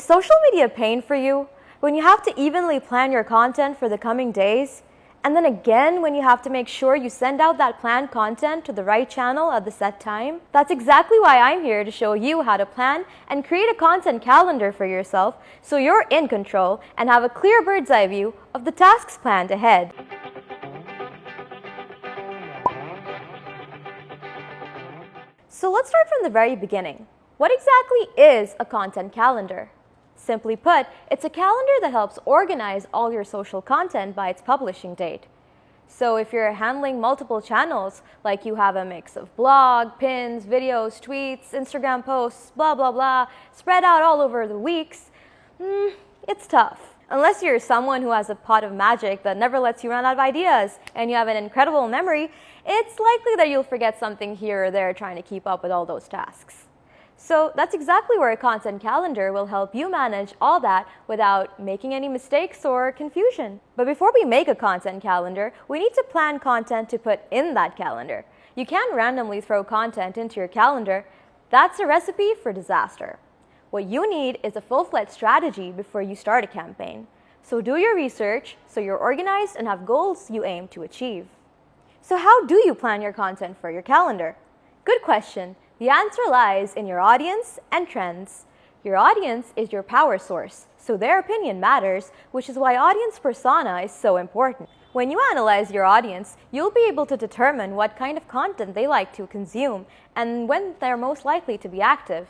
social media a pain for you when you have to evenly plan your content for the coming days? And then again, when you have to make sure you send out that planned content to the right channel at the set time? That's exactly why I'm here to show you how to plan and create a content calendar for yourself so you're in control and have a clear bird's eye view of the tasks planned ahead. So let's start from the very beginning. What exactly is a content calendar? Simply put, it's a calendar that helps organize all your social content by its publishing date. So if you're handling multiple channels, like you have a mix of blog, pins, videos, tweets, Instagram posts, blah, blah, blah, spread out all over the weeks, it's tough. Unless you're someone who has a pot of magic that never lets you run out of ideas and you have an incredible memory, it's likely that you'll forget something here or there trying to keep up with all those tasks. So that's exactly where a content calendar will help you manage all that without making any mistakes or confusion. But before we make a content calendar, we need to plan content to put in that calendar. You can't randomly throw content into your calendar. That's a recipe for disaster. What you need is a full-fledged strategy before you start a campaign. So do your research so you're organized and have goals you aim to achieve. So how do you plan your content for your calendar? Good question. The answer lies in your audience and trends. Your audience is your power source, so their opinion matters, which is why audience persona is so important. When you analyze your audience, you'll be able to determine what kind of content they like to consume and when they're most likely to be active.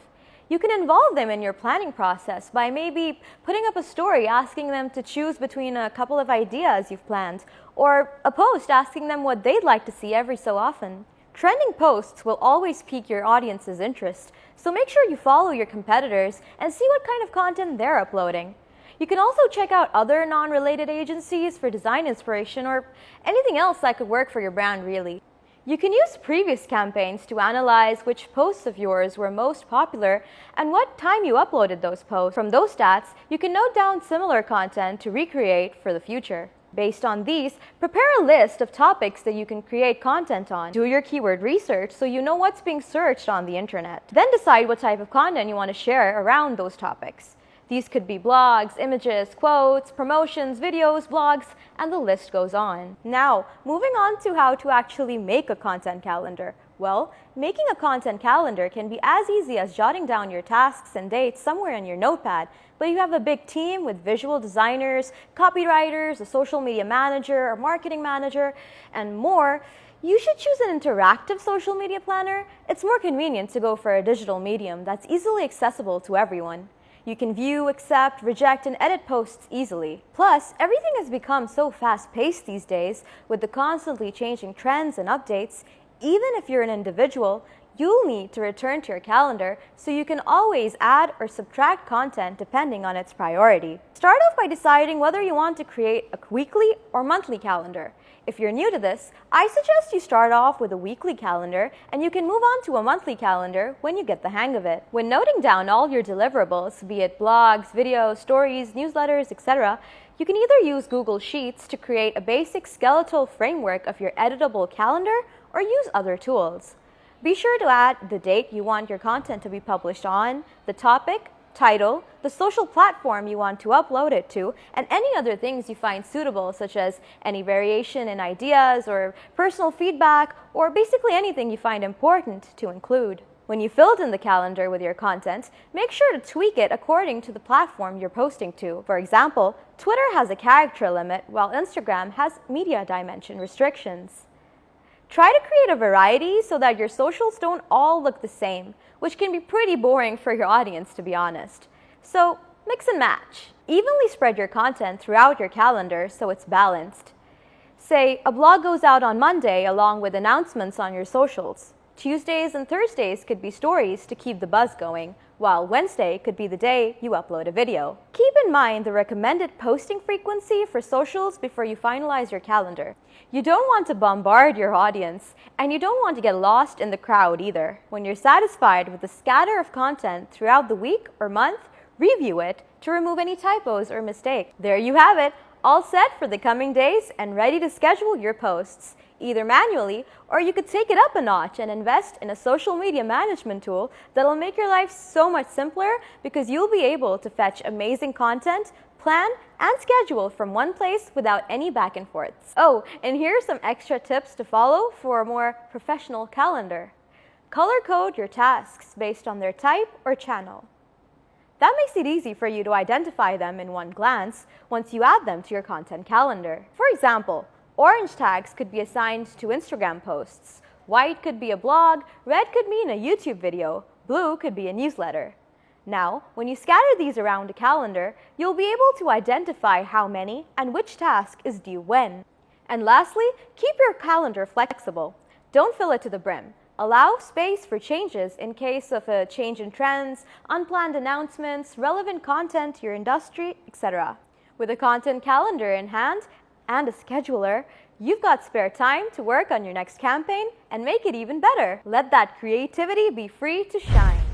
You can involve them in your planning process by maybe putting up a story asking them to choose between a couple of ideas you've planned, or a post asking them what they'd like to see every so often. Trending posts will always pique your audience's interest, so make sure you follow your competitors and see what kind of content they're uploading. You can also check out other non-related agencies for design inspiration or anything else that could work for your brand, really. You can use previous campaigns to analyze which posts of yours were most popular and what time you uploaded those posts. From those stats, you can note down similar content to recreate for the future. Based on these, prepare a list of topics that you can create content on. Do your keyword research so you know what's being searched on the internet. Then decide what type of content you want to share around those topics. These could be blogs, images, quotes, promotions, videos, blogs, and the list goes on. Now, moving on to how to actually make a content calendar. Well, making a content calendar can be as easy as jotting down your tasks and dates somewhere in your notepad, but you have a big team with visual designers, copywriters, a social media manager, a marketing manager, and more, you should choose an interactive social media planner. It's more convenient to go for a digital medium that's easily accessible to everyone. You can view, accept, reject, and edit posts easily. Plus, everything has become so fast-paced these days with the constantly changing trends and updates. Even if you're an individual, you'll need to return to your calendar so you can always add or subtract content depending on its priority. Start off by deciding whether you want to create a weekly or monthly calendar. If you're new to this, I suggest you start off with a weekly calendar and you can move on to a monthly calendar when you get the hang of it. When noting down all your deliverables, be it blogs, videos, stories, newsletters, etc., you can either use Google Sheets to create a basic skeletal framework of your editable calendar or use other tools. Be sure to add the date you want your content to be published on, the topic, title, the social platform you want to upload it to, and any other things you find suitable, such as any variation in ideas or personal feedback, or basically anything you find important to include. When you filled in the calendar with your content, make sure to tweak it according to the platform you're posting to. For example, Twitter has a character limit, while Instagram has media dimension restrictions. Try to create a variety so that your socials don't all look the same, which can be pretty boring for your audience, to be honest. So, mix and match. Evenly spread your content throughout your calendar so it's balanced. Say, a blog goes out on Monday along with announcements on your socials. Tuesdays and Thursdays could be stories to keep the buzz going, while Wednesday could be the day you upload a video. Keep in mind the recommended posting frequency for socials before you finalize your calendar. You don't want to bombard your audience, and you don't want to get lost in the crowd either. When you're satisfied with the scatter of content throughout the week or month, review it to remove any typos or mistakes. There you have it, all set for the coming days and ready to schedule your posts. either manually, or you could take it up a notch and invest in a social media management tool that'll make your life so much simpler because you'll be able to fetch amazing content, plan, and schedule from one place without any back and forths. Oh, and here are some extra tips to follow for a more professional calendar. Color code your tasks based on their type or channel. That makes it easy for you to identify them in one glance once you add them to your content calendar. For example, orange tags could be assigned to Instagram posts, white could be a blog, red could mean a YouTube video, blue could be a newsletter. Now, when you scatter these around a calendar, you'll be able to identify how many and which task is due when. And lastly, keep your calendar flexible. Don't fill it to the brim. Allow space for changes in case of a change in trends, unplanned announcements, relevant content to your industry, etc. With a content calendar in hand and a scheduler, you've got spare time to work on your next campaign and make it even better. Let that creativity be free to shine.